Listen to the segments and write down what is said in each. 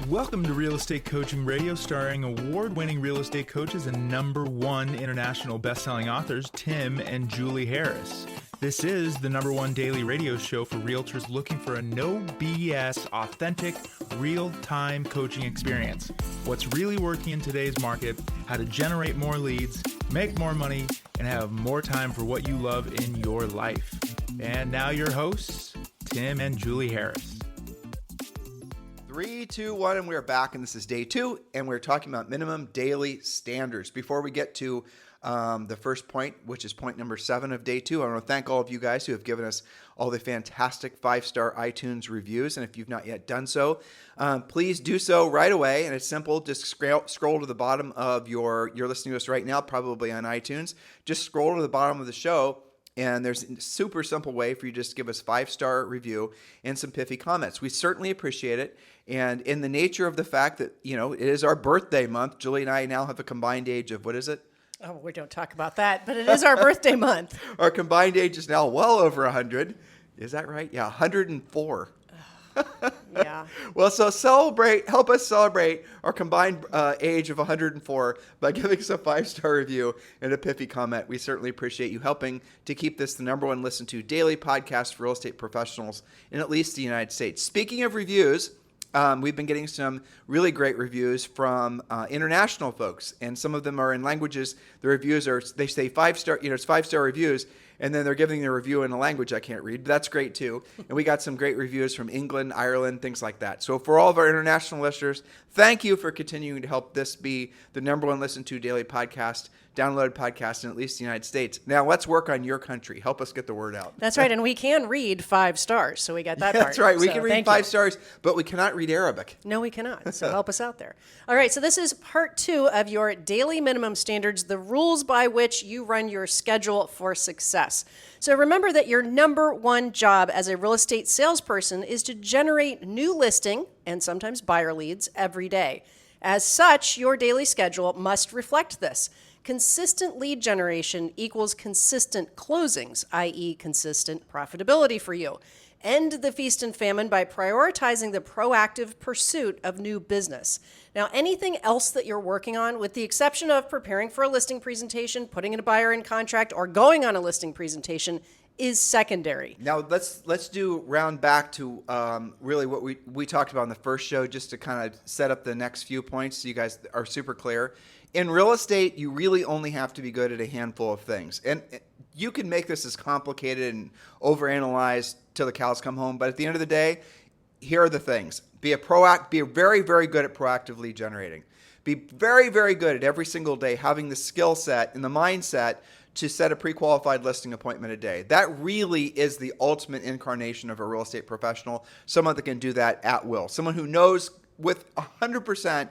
Welcome to Real Estate Coaching Radio, starring award-winning real estate coaches and #1 international best-selling authors, Tim and Julie Harris. This is the #1 daily radio show for realtors looking for a no BS, authentic, real-time coaching experience. What's really working in today's market, how to generate more leads, make more money, and have more time for what you love in your life. And now your hosts, Tim and Julie Harris. 3, 2, 1, and we're back, and this is day 2, and we're talking about minimum daily standards. Before we get to the first point, which is point number 7 of day 2, I want to thank all of you guys who have given us all the fantastic 5-star iTunes reviews, and if you've not yet done so, please do so right away, and it's simple. Just scroll to the bottom of you're listening to us right now, probably on iTunes. Just scroll to the bottom of the show, and there's a super simple way for you to just give us 5-star review and some pithy comments. We certainly appreciate it. And in the nature of the fact that, it is our birthday month, Julie and I now have a combined age of, what is it? Oh, we don't talk about that, but it is our birthday month. Our combined age is now well over 100. Is that right? Yeah, 104. Yeah. Well, so help us celebrate our combined age of 104 by giving us a 5-star review and a pithy comment. We certainly appreciate you helping to keep this the #1 listened to daily podcast for real estate professionals in at least the United States. Speaking of reviews, we've been getting some really great reviews from international folks, and some of them are in languages. The reviews they say 5-star, it's 5-star reviews, and then they're giving the review in a language I can't read, but that's great too. And we got some great reviews from England, Ireland, things like that. So for all of our international listeners, thank you for continuing to help this be the #1 listened to daily podcast, downloaded podcast in at least the United States. Now let's work on your country. Help us get the word out. That's right, and we can read 5 stars, so we got that part. That's right. We so can read 5 stars, but we cannot read Arabic. No, we cannot, so help us out there. All right, so this is part 2 of your daily minimum standards, the rules by which you run your schedule for success. So remember that your #1 job as a real estate salesperson is to generate new listing and sometimes buyer leads every day. As such, your daily schedule must reflect this. Consistent lead generation equals consistent closings, i.e. consistent profitability for you. End the feast and famine by prioritizing the proactive pursuit of new business. Now, anything else that you're working on, with the exception of preparing for a listing presentation, putting a buyer in contract, or going on a listing presentation, is secondary. Now, let's do round back to really what we talked about in the first show, just to kind of set up the next few points so you guys are super clear. In real estate, you really only have to be good at a handful of things. And you can make this as complicated and overanalyzed till the cows come home, but at the end of the day, here are the things. Be very, very good at proactively generating. Be very, very good at every single day having the skill set and the mindset to set a pre-qualified listing appointment a day. That really is the ultimate incarnation of a real estate professional, someone that can do that at will, someone who knows with 100%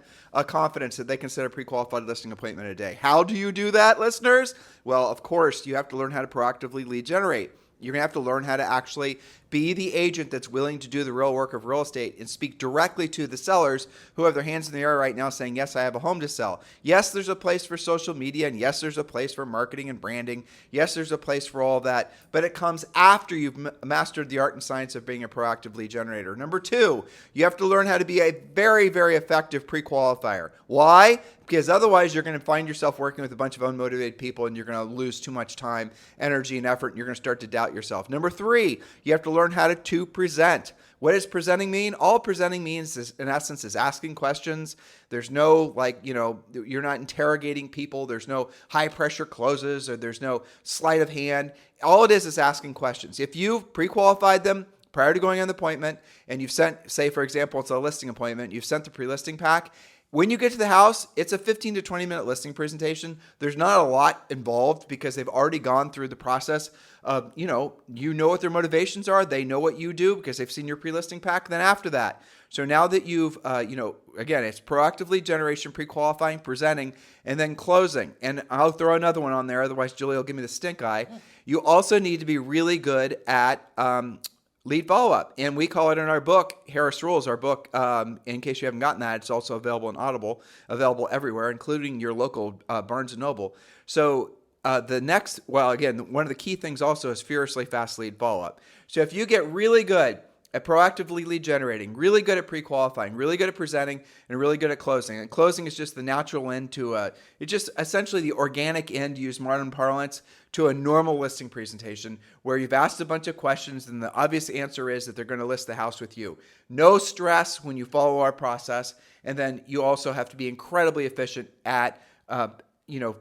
confidence that they can set a pre-qualified listing appointment a day. How do you do that, listeners? Well, of course, you have to learn how to proactively lead generate. You're going to have to learn how to actually be the agent that's willing to do the real work of real estate and speak directly to the sellers who have their hands in the air right now saying, yes, I have a home to sell. Yes, there's a place for social media, and yes, there's a place for marketing and branding. Yes, there's a place for all that, but it comes after you've mastered the art and science of being a proactive lead generator. Number 2, you have to learn how to be a very, very effective pre-qualifier. Why? Because otherwise you're going to find yourself working with a bunch of unmotivated people, and you're going to lose too much time, energy, and effort, and you're going to start to doubt yourself. Number 3, you have to learn how to present. What does presenting mean? All presenting means is, in essence, is asking questions. There's no, you're not interrogating people. There's no high pressure closes, or there's no sleight of hand. All it is asking questions. If you've pre-qualified them prior to going on the appointment, and you've sent, say, for example, it's a listing appointment, you've sent the pre-listing pack. When you get to the house, it's a 15 to 20 minute listing presentation. There's not a lot involved because they've already gone through the process of, you know what their motivations are. They know what you do because they've seen your pre-listing pack. Then after that, so now that you've, again, it's proactively generation, pre-qualifying, presenting, and then closing. And I'll throw another one on there. Otherwise, Julie will give me the stink eye. You also need to be really good at lead follow-up. And we call it in our book, Harris Rules, our book. In case you haven't gotten that, it's also available in Audible, available everywhere, including your local Barnes & Noble. So again, one of the key things also is furiously fast lead follow-up. So if you get really good at proactively lead generating, really good at pre-qualifying, really good at presenting, and really good at closing. And closing is just the natural end to it's just essentially the organic end, to use modern parlance, to a normal listing presentation where you've asked a bunch of questions and the obvious answer is that they're going to list the house with you. No stress when you follow our process. And then you also have to be incredibly efficient at,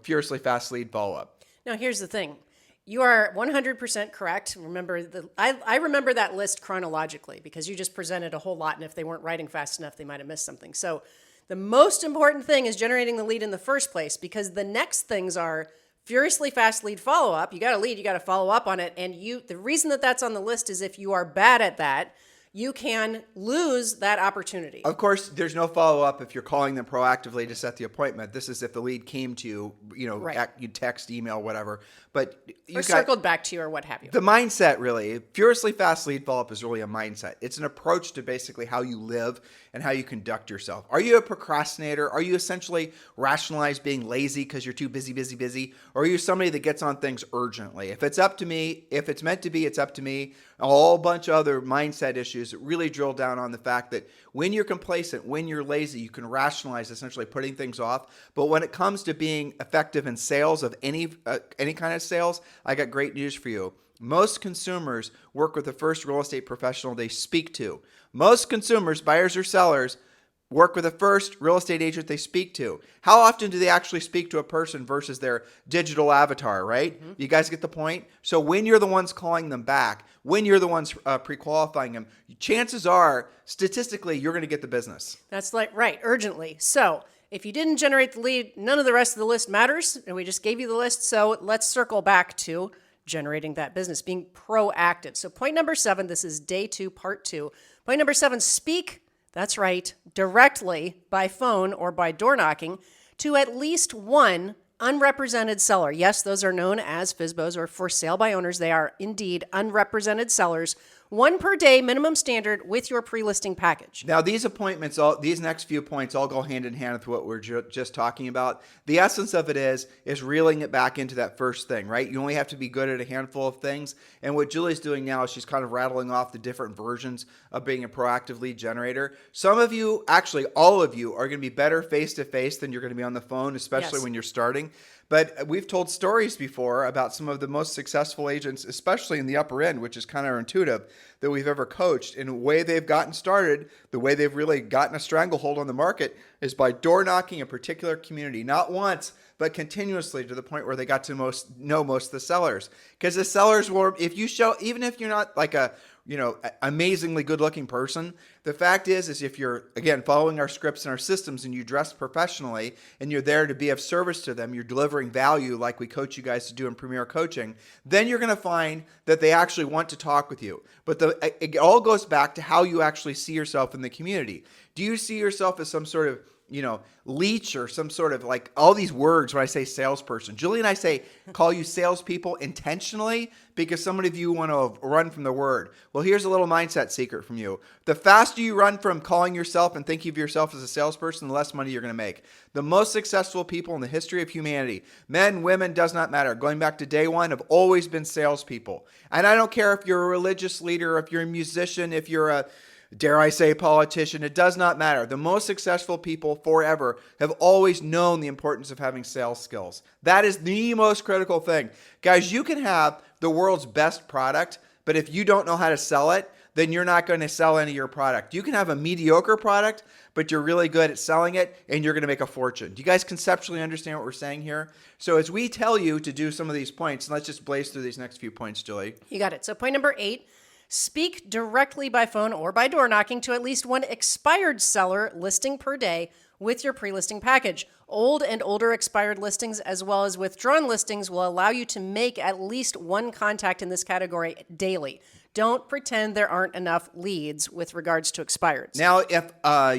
furiously fast lead follow-up. Now, here's the thing. You are 100% correct. Remember, I remember that list chronologically because you just presented a whole lot, and if they weren't writing fast enough, they might have missed something. So the most important thing is generating the lead in the first place, because the next things are furiously fast lead follow-up. You got a lead, you got to follow up on it, and the reason that that's on the list is if you are bad at that, you can lose that opportunity. Of course, there's no follow-up if you're calling them proactively to set the appointment. This is if the lead came to you, Right. You text, email, whatever. But you Or circled back to you or what have you. the mindset, really, furiously fast lead follow-up is really a mindset. It's an approach to basically how you live and how you conduct yourself. Are you a procrastinator? Are you essentially rationalize being lazy because you're too busy? Or are you somebody that gets on things urgently? If it's up to me, if it's meant to be, it's up to me. A whole bunch of other mindset issues that really drill down on the fact that when you're complacent, when you're lazy, you can rationalize essentially putting things off. But when it comes to being effective in sales of any kind of sales, I got great news for you. Most consumers work with the first real estate professional they speak to. Most consumers, buyers or sellers, work with the first real estate agent they speak to. How often do they actually speak to a person versus their digital avatar, right? Mm-hmm. You guys get the point? So when you're the ones calling them back, when you're the ones pre-qualifying them, chances are, statistically, you're going to get the business. That's right, urgently. So if you didn't generate the lead, none of the rest of the list matters, and we just gave you the list. So let's circle back to generating that business, being proactive. So point number 7, this is day 2, part 2. Point number 7, speak, that's right, directly by phone or by door knocking to at least one unrepresented seller. Yes, those are known as FSBOs or for sale by owners. They are indeed unrepresented sellers. 1 per day minimum standard with your pre-listing package. Now, these appointments, these next few points all go hand in hand with what we're just talking about. The essence of it is reeling it back into that first thing, right? You only have to be good at a handful of things. And what Julie's doing now is she's kind of rattling off the different versions of being a proactive lead generator. Some of you, actually all of you, are going to be better face-to-face than you're going to be on the phone, especially when you're starting. But we've told stories before about some of the most successful agents, especially in the upper end, which is counterintuitive, that we've ever coached. And the way they've gotten started, the way they've really gotten a stranglehold on the market is by door knocking a particular community, not once, but continuously to the point where they got to know most of the sellers. Because the sellers will, if you show, even if you're not like a amazingly good-looking person. The fact is if you're, again, following our scripts and our systems and you dress professionally and you're there to be of service to them, you're delivering value like we coach you guys to do in Premier Coaching, then you're going to find that they actually want to talk with you. But it all goes back to how you actually see yourself in the community. Do you see yourself as some sort of leech or some sort of like all these words when I say salesperson? Julie and I call you salespeople intentionally because some of you want to run from the word. Well, here's a little mindset secret from you. The faster you run from calling yourself and thinking of yourself as a salesperson, the less money you're going to make. The most successful people in the history of humanity, men, women, does not matter, going back to day one, have always been salespeople. And I don't care if you're a religious leader, if you're a musician, if you're a dare I say politician, it does not matter. The most successful people forever have always known the importance of having sales skills. That is the most critical thing. Guys, you can have the world's best product, but if you don't know how to sell it, then you're not going to sell any of your product. You can have a mediocre product, but you're really good at selling it, and you're going to make a fortune. Do you guys conceptually understand what we're saying here? So as we tell you to do some of these points, and let's just blaze through these next few points, Julie. You got it. So point number 8, speak directly by phone or by door knocking to at least one expired seller listing per day with your pre-listing package. Old and older expired listings as well as withdrawn listings will allow you to make at least one contact in this category daily. Don't pretend there aren't enough leads with regards to expireds. Now, if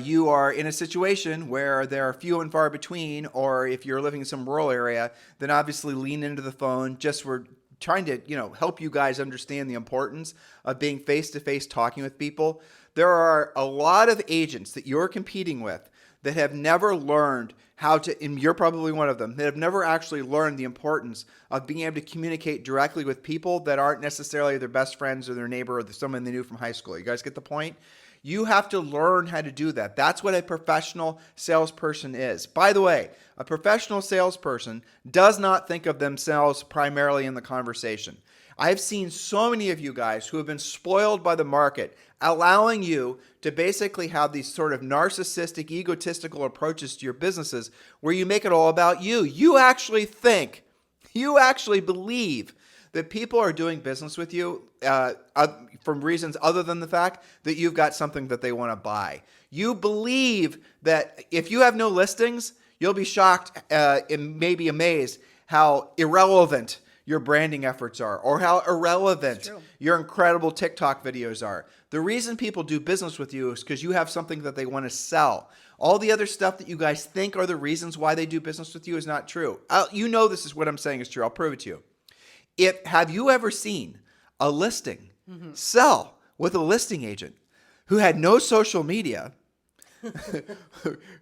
you are in a situation where there are few and far between, or if you're living in some rural area, then obviously lean into the phone. We're trying to, help you guys understand the importance of being face-to-face talking with people. There are a lot of agents that you're competing with that have never learned how to, and you're probably one of them, that have never actually learned the importance of being able to communicate directly with people that aren't necessarily their best friends or their neighbor or someone they knew from high school. You guys get the point? You have to learn how to do that. That's what a professional salesperson is. By the way, a professional salesperson does not think of themselves primarily in the conversation. I've seen so many of you guys who have been spoiled by the market, allowing you to basically have these sort of narcissistic, egotistical approaches to your businesses where you make it all about you. You actually believe that people are doing business with you from reasons other than the fact that you've got something that they want to buy. You believe that if you have no listings, you'll be shocked and maybe amazed how irrelevant your branding efforts are, or how irrelevant your incredible TikTok videos are. The reason people do business with you is because you have something that they want to sell. All the other stuff that you guys think are the reasons why they do business with you is not true. You know this is what I'm saying is true. I'll prove it to you. Have you ever seen a listing sell with a listing agent who had no social media,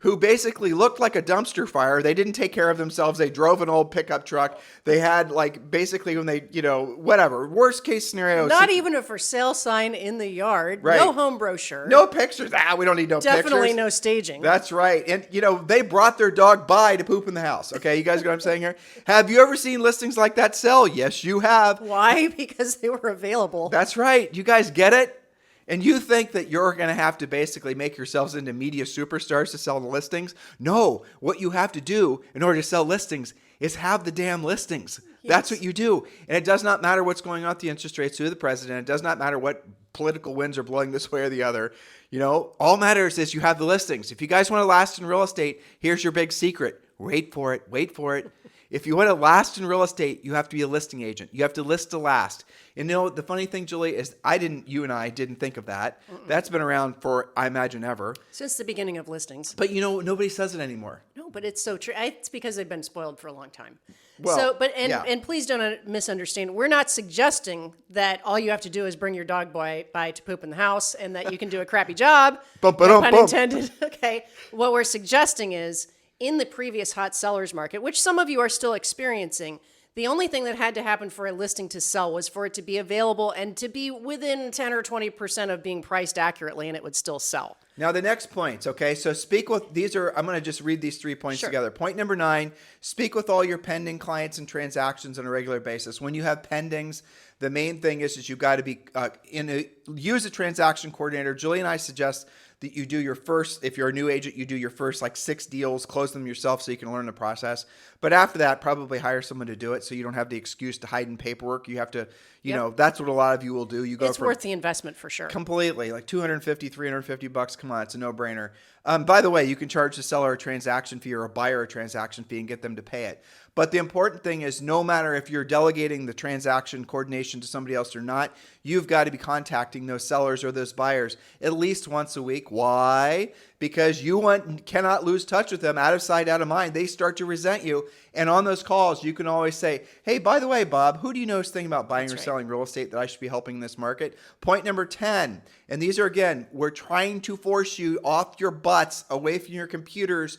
who basically looked like a dumpster fire? They didn't take care of themselves. They drove an old pickup truck. They had basically when they, whatever, worst case scenario. Not even a for sale sign in the yard. Right. No home brochure. No pictures. We don't need no pictures. Definitely no staging. That's right. And, they brought their dog by to poop in the house. Okay, you guys get what I'm saying here? Have you ever seen listings like that sell? Yes, you have. Why? Because they were available. That's right. You guys get it? And you think that you're going to have to basically make yourselves into media superstars to sell the listings? No. What you have to do in order to sell listings is have the damn listings. Yes. That's what you do. And it does not matter what's going on with the interest rates through the president. It does not matter what political winds are blowing this way or the other. All matters is you have the listings. If you guys want to last in real estate, here's your big secret. Wait for it. Wait for it. If you want to last in real estate, you have to be a listing agent. You have to list to last. And the funny thing, Julie, is you and I didn't think of that. That's been around for, I imagine, ever. Since the beginning of listings. But nobody says it anymore. No, but it's so true. It's because they've been spoiled for a long time. Well, and please don't misunderstand. We're not suggesting that all you have to do is bring your dog by to poop in the house and that you can do a crappy job. No pun intended. Okay. What we're suggesting is, in the previous hot sellers market, which some of you are still experiencing, the only thing that had to happen for a listing to sell was for it to be available and to be within 10 or 20% of being priced accurately, and it would still sell. Now, the next points, okay? So I'm going to just read these 3 points together. Point number 9, speak with all your pending clients and transactions on a regular basis. When you have pendings, the main thing is you've got to be use a transaction coordinator. Julie and I suggest that you do your first, if you're a new agent, you do your first 6 deals, close them yourself so you can learn the process. But after that, probably hire someone to do it so you don't have the excuse to hide in paperwork. You have to, that's what a lot of you will do. It's worth the investment for sure. Completely. Like $250, $350. Come on, it's a no-brainer. By the way, you can charge the seller a transaction fee or a buyer a transaction fee and get them to pay it. But the important thing is, no matter if you're delegating the transaction coordination to somebody else or not, you've got to be contacting those sellers or those buyers at least once a week. Why? Because you cannot lose touch with them. Out of sight, out of mind. They start to resent you. And on those calls, you can always say, hey, by the way, Bob, who do you know is thinking about buying or selling real estate that I should be helping in this market? Point number 10, and these are, again, we're trying to force you off your butts, away from your computers,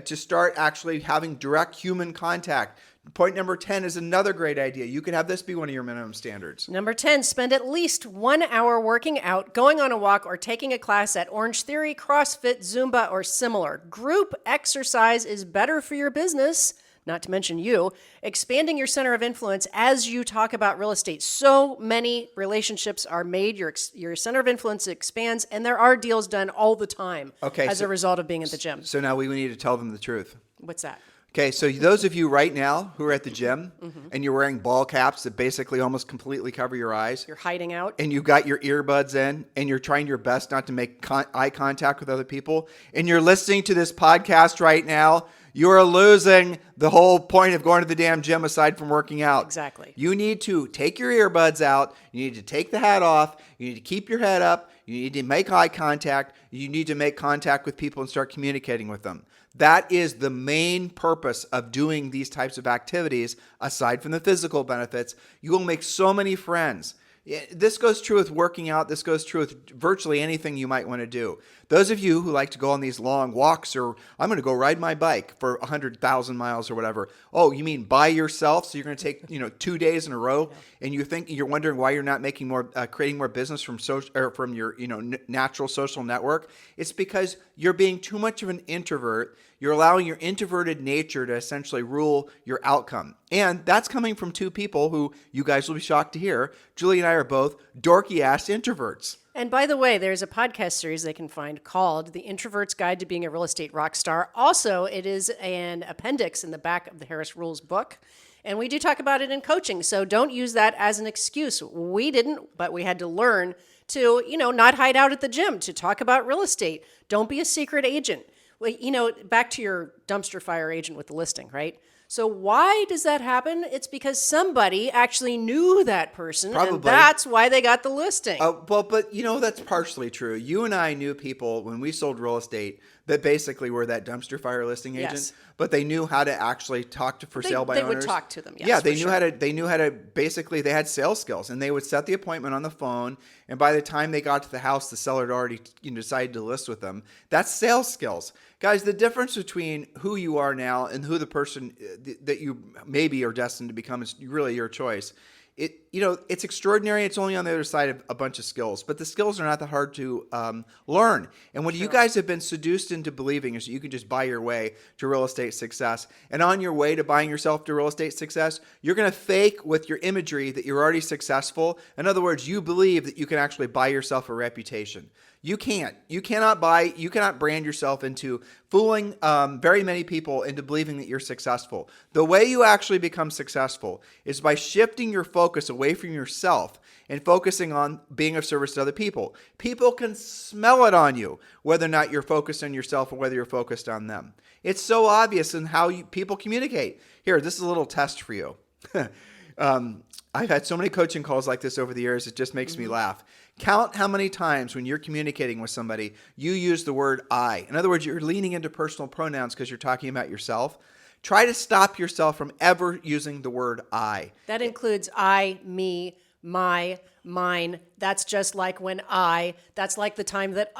to start actually having direct human contact. Point number 10 is another great idea. You could have this be one of your minimum standards. Number 10, spend at least 1 hour working out, going on a walk, or taking a class at Orange Theory, CrossFit, Zumba, or similar. Group exercise is better for your business, not to mention you, expanding your center of influence as you talk about real estate. So many relationships are made, your center of influence expands, and there are deals done all the time as a result of being at the gym. So now we need to tell them the truth. What's that? Okay, so those of you right now who are at the gym and you're wearing ball caps that basically almost completely cover your eyes. You're hiding out. And you've got your earbuds in and you're trying your best not to make eye contact with other people. And you're listening to this podcast right now. You're losing the whole point of going to the damn gym aside from working out. Exactly. You need to take your earbuds out. You need to take the hat off. You need to keep your head up. You need to make eye contact. You need to make contact with people and start communicating with them. That is the main purpose of doing these types of activities, aside from the physical benefits. You will make so many friends. This goes true with working out. This goes true with virtually anything you might want to do. those of you who like to go on these long walks, or I'm going to go ride my bike for 100,000 miles or whatever. Oh, you mean by yourself? So you're going to take 2 days in a row, and you're wondering why you're not making more, creating more business from social or from your natural social network. It's because you're being too much of an introvert. You're allowing your introverted nature to essentially rule your outcome. And that's coming from two people who you guys will be shocked to hear. Julie and I are both dorky-ass introverts. And by the way, there's a podcast series they can find called The Introvert's Guide to Being a Real Estate Rock Star. Also, it is an appendix in the back of the Harris Rules book. And we do talk about it in coaching. So don't use that as an excuse. We didn't, but we had to learn to, not hide out at the gym, to talk about real estate. Don't be a secret agent. Well, back to your dumpster fire agent with the listing, right? So why does that happen? It's because somebody actually knew that person, Probably. and that's why they got the listing. But that's partially true. You and I knew people when we sold real estate that basically were that dumpster fire listing agent, Yes. but they knew how to actually talk to for sale by owners. They would talk to them. Yes, yeah, they for knew sure. how to. They knew how to. Basically, they had sales skills, and they would set the appointment on the phone. And by the time they got to the house, the seller had already decided to list with them. That's sales skills, guys. The difference between who you are now and who the person that you maybe are destined to become is really your choice. It's extraordinary. It's only on the other side of a bunch of skills, but the skills are not that hard to learn. And what you guys have been seduced into believing is that you can just buy your way to real estate success. And on your way to buying yourself to real estate success, you're going to fake with your imagery that you're already successful. In other words, you believe that you can actually buy yourself a reputation. You can't. You cannot brand yourself into fooling very many people into believing that you're successful. The way you actually become successful is by shifting your focus away from yourself and focusing on being of service to other people. People can smell it on you, whether or not you're focused on yourself or whether you're focused on them. It's so obvious in how people communicate. Here, this is a little test for you. I've had so many coaching calls like this over the years, it just makes me laugh. Count how many times when you're communicating with somebody, you use the word I. In other words, you're leaning into personal pronouns because you're talking about yourself. Try to stop yourself from ever using the word I. That includes I, me, my, mine. That's just like that's like the time that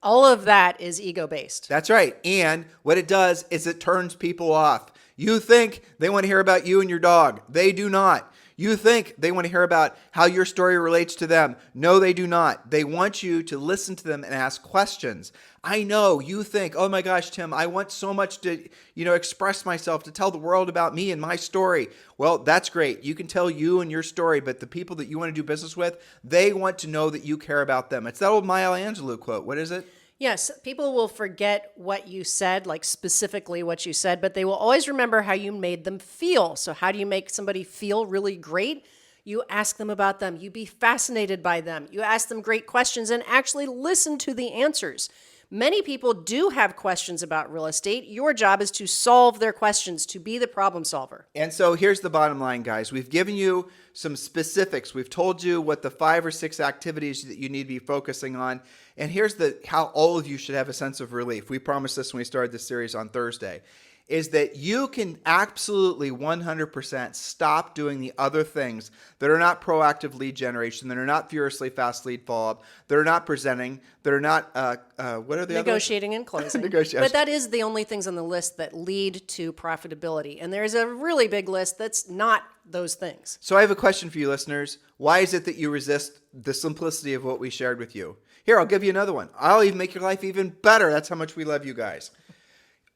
all of that is ego-based. That's right. And what it does is it turns people off. You think they want to hear about you and your dog. They do not. You think they want to hear about how your story relates to them. No, they do not. They want you to listen to them and ask questions. I know you think, oh my gosh, Tim, I want so much to, express myself, to tell the world about me and my story. Well, that's great. You can tell you and your story, but the people that you want to do business with, they want to know that you care about them. It's that old Maya Angelou quote. What is it? Yes, people will forget what you said, like specifically what you said, but they will always remember how you made them feel. So how do you make somebody feel really great? You ask them about them. You be fascinated by them. You ask them great questions and actually listen to the answers. Many people do have questions about real estate. Your job is to solve their questions, to be the problem solver. And so here's the bottom line, guys. We've given you some specifics. We've told you what the 5 or 6 activities that you need to be focusing on. And here's how all of you should have a sense of relief. We promised this when we started this series on Thursday, is that you can absolutely 100% stop doing the other things that are not proactive lead generation, that are not furiously fast lead follow-up, that are not presenting, that are not, what are the Negotiating and closing. But that is the only things on the list that lead to profitability. And there's a really big list that's not those things. So I have a question for you listeners. Why is it that you resist the simplicity of what we shared with you? Here, I'll give you another one. I'll even make your life even better. That's how much we love you guys.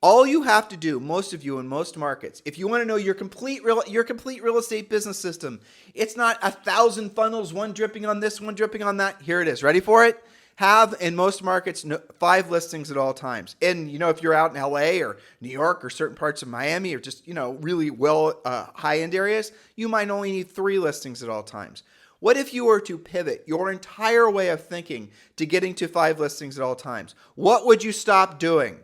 All you have to do, most of you in most markets, if you want to know your complete real estate business system, it's not 1,000 funnels, one dripping on this, one dripping on that. Here it is. Ready for it? Have, in most markets, 5 listings at all times. And, if you're out in LA or New York or certain parts of Miami or just, really high-end areas, you might only need 3 listings at all times. What if you were to pivot your entire way of thinking to getting to 5 listings at all times? What would you stop doing?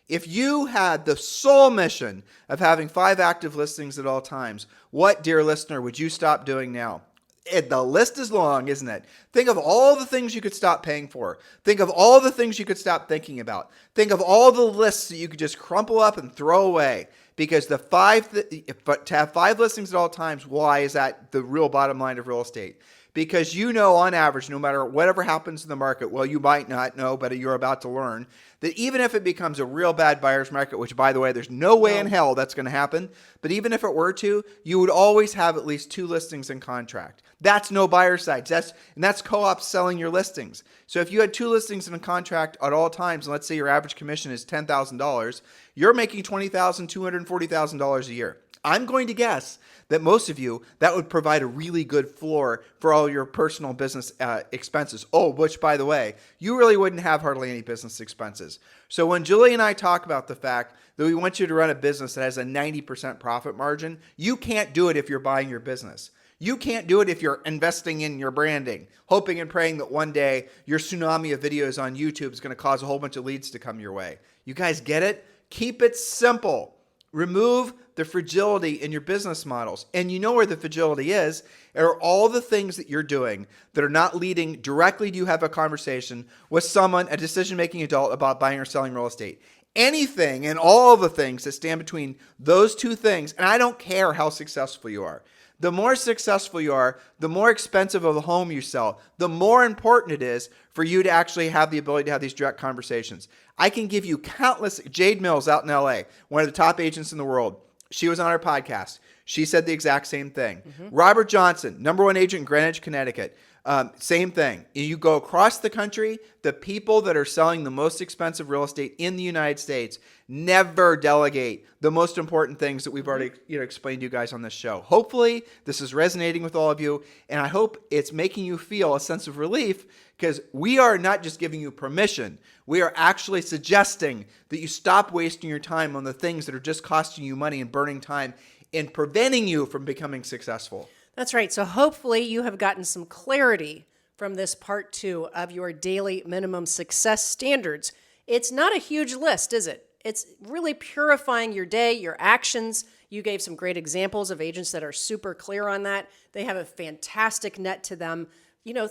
If you had the sole mission of having 5 active listings at all times, what, dear listener, would you stop doing now? The list is long, isn't it? Think of all the things you could stop paying for. Think of all the things you could stop thinking about. Think of all the lists that you could just crumple up and throw away. Because to have 5 listings at all times, why is that the real bottom line of real estate? because you know on average, no matter whatever happens in the market, well, you might not know, but you're about to learn, that even if it becomes a real bad buyer's market, which, by the way, there's no way in hell that's going to happen, but even if it were to, you would always have at least 2 listings in contract. That's no buyer sites. That's co-ops selling your listings. So if you had 2 listings in a contract at all times, and let's say your average commission is $10,000, you're making $20,000, $240,000 a year. I'm going to guess that most of you, that would provide a really good floor for all your personal business expenses. Oh, which, by the way, you really wouldn't have hardly any business expenses. So when Julie and I talk about the fact that we want you to run a business that has a 90% profit margin, you can't do it if you're buying your business. You can't do it if you're investing in your branding, hoping and praying that one day your tsunami of videos on YouTube is going to cause a whole bunch of leads to come your way. You guys get it? Keep it simple. Remove the fragility in your business models. And you know where the fragility is, are all the things that you're doing that are not leading directly to you have a conversation with someone, a decision-making adult, about buying or selling real estate. Anything and all the things that stand between those 2 things, and I don't care how successful you are. The more successful you are, the more expensive of a home you sell, the more important it is for you to actually have the ability to have these direct conversations. I can give you countless. Jade Mills out in LA, one of the top agents in the world. She was on our podcast. She said the exact same thing. Robert Johnson, #1 agent in Greenwich, Connecticut. Same thing. You go across the country, the people that are selling the most expensive real estate in the United States never delegate the most important things that we've already explained to you guys on this show. Hopefully, this is resonating with all of you, and I hope it's making you feel a sense of relief, because we are not just giving you permission. We are actually suggesting that you stop wasting your time on the things that are just costing you money and burning time and preventing you from becoming successful. That's right. So hopefully you have gotten some clarity from this part 2 of your daily minimum success standards. It's not a huge list, is it? It's really purifying your day, your actions. You gave some great examples of agents that are super clear on that. They have a fantastic net to them.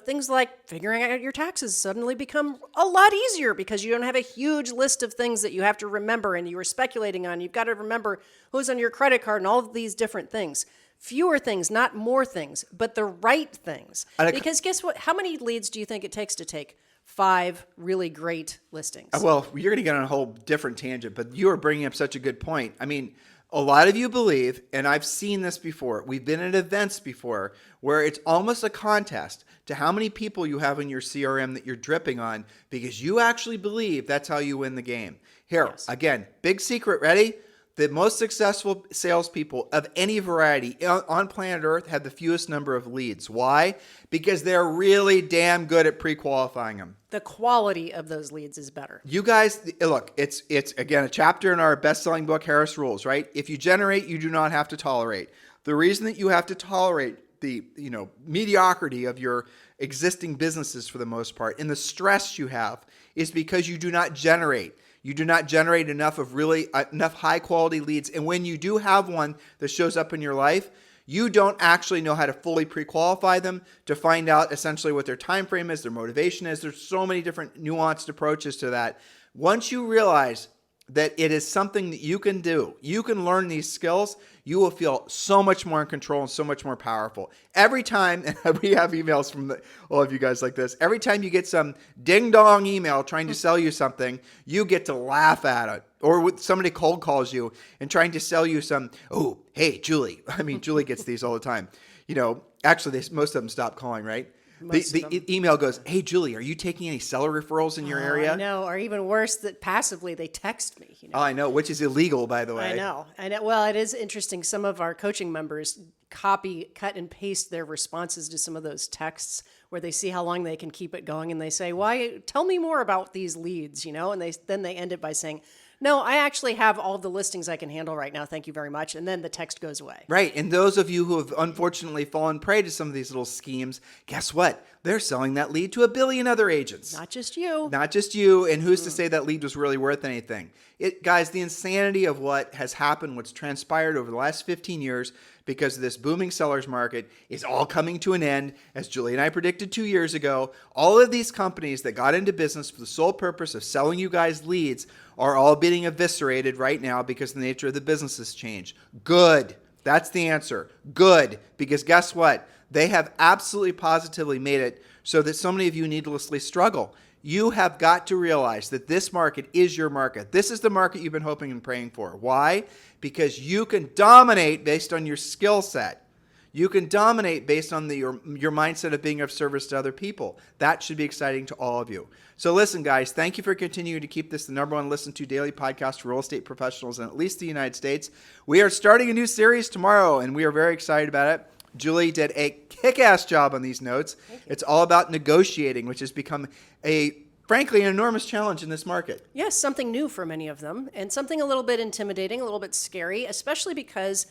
Things like figuring out your taxes suddenly become a lot easier because you don't have a huge list of things that you have to remember and you were speculating on. You've got to remember who's on your credit card and all of these different things. Fewer things, not more things, but the right things. Because guess what? How many leads do you think it takes to take 5 really great listings? Well, you're going to get on a whole different tangent, but you are bringing up such a good point. I mean, a lot of you believe, and I've seen this before, we've been at events before, where it's almost a contest to how many people you have in your CRM that you're dripping on, because you actually believe that's how you win the game. Here, Again, big secret, ready? The most successful salespeople of any variety on planet Earth have the fewest number of leads. Why? Because they're really damn good at pre-qualifying them. The quality of those leads is better. You guys, look, it's again a chapter in our best-selling book, Harris Rules, right? If you generate, you do not have to tolerate. The reason that you have to tolerate the mediocrity of your existing businesses for the most part and the stress you have is because you do not generate. You do not generate enough high quality leads. And when you do have one that shows up in your life, you don't actually know how to fully pre-qualify them to find out essentially what their time frame is, their motivation is. There's so many different nuanced approaches to that. Once you realize that it is something that you can do, you can learn these skills, you will feel so much more in control and so much more powerful. Every time, and we have emails from all of you guys like this, every time you get some ding-dong email trying to sell you something, you get to laugh at it. Or somebody cold calls you and trying to sell you some, oh, hey, Julie. I mean, Julie gets these all the time. Actually, most of them stop calling, right? The email goes, hey, Julie, are you taking any seller referrals in your area? I know, or even worse, that passively they text me. Oh, I know, which is illegal, by the way. I know. Well, it is interesting. Some of our coaching members copy, cut, and paste their responses to some of those texts where they see how long they can keep it going, and they say, "Why? Tell me more about these leads," and then they end it by saying, "No, I actually have all the listings I can handle right now. Thank you very much." And then the text goes away. Right. And those of you who have unfortunately fallen prey to some of these little schemes, guess what? They're selling that lead to a billion other agents. Not just you. Not just you. And who's to say that lead was really worth anything? Guys, the insanity of what has happened, what's transpired over the last 15 years because of this booming seller's market is all coming to an end. As Julie and I predicted 2 years ago, all of these companies that got into business for the sole purpose of selling you guys leads are all being eviscerated right now because the nature of the business has changed. Good. That's the answer. Good. Because guess what? They have absolutely positively made it so that so many of you needlessly struggle. You have got to realize that this market is your market. This is the market you've been hoping and praying for. Why? Because you can dominate based on your skill set. You can dominate based on your mindset of being of service to other people. That should be exciting to all of you. So listen, guys, thank you for continuing to keep this the number one listened to daily podcast for real estate professionals in at least the United States. We are starting a new series tomorrow, and we are very excited about it. Julie did a kick-ass job on these notes. It's all about negotiating, which has become frankly, an enormous challenge in this market. Yes, something new for many of them, and something a little bit intimidating, a little bit scary, especially because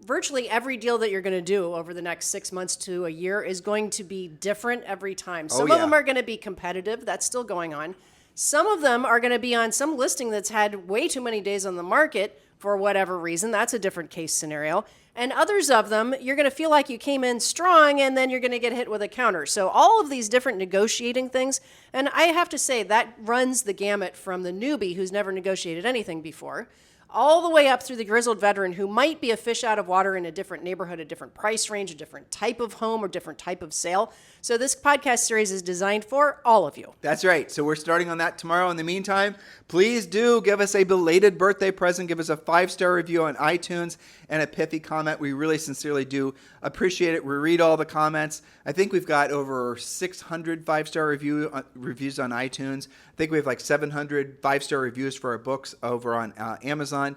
virtually every deal that you're going to do over the next 6 months to a year is going to be different every time. Some of them are going to be competitive. That's still going on. Some of them are going to be on some listing that's had way too many days on the market for whatever reason. That's a different case scenario. And others of them, you're going to feel like you came in strong and then you're going to get hit with a counter. So all of these different negotiating things, and I have to say that runs the gamut from the newbie who's never negotiated anything before, all the way up through the grizzled veteran who might be a fish out of water in a different neighborhood, a different price range, a different type of home, or different type of sale. So this podcast series is designed for all of you. That's right. So we're starting on that tomorrow. In the meantime, please do give us a belated birthday present. Give us a 5-star review on iTunes and a pithy comment. We really sincerely do appreciate it. We read all the comments. I think we've got over 600 5-star reviews on iTunes. I think we have like 700 5-star reviews for our books over on Amazon.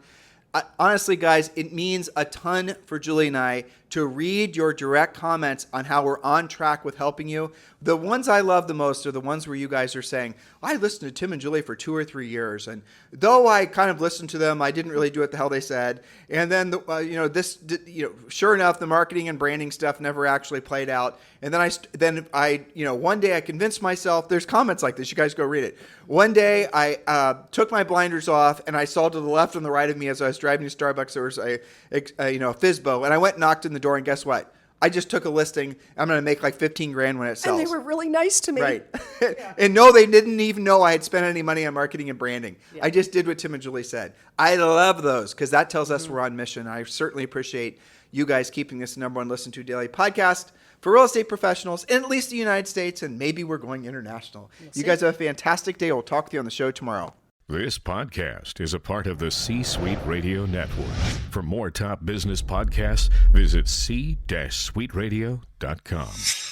Honestly, guys, it means a ton for Julie and I to read your direct comments on how we're on track with helping you. The ones I love the most are the ones where you guys are saying, I listened to Tim and Julie for 2 or 3 years, and though I kind of listened to them, I didn't really do what the hell they said. And then, sure enough, the marketing and branding stuff never actually played out. And then I one day I convinced myself. There's comments like this. You guys go read it. One day I took my blinders off and I saw to the left and the right of me as I was driving to Starbucks there was a FSBO, and I went and knocked on the door, and guess what? I just took a listing. I'm going to make like $15,000 when it sells. And they were really nice to me. Right. Yeah. And no, they didn't even know I had spent any money on marketing and branding. Yeah. I just did what Tim and Julie said. I love those because that tells us we're on mission. I certainly appreciate you guys keeping this number one listen to daily podcast for real estate professionals in at least the United States, and maybe we're going international. You guys have a fantastic day. We'll talk to you on the show tomorrow. This podcast is a part of the C-Suite Radio Network. For more top business podcasts, visit c-suiteradio.com.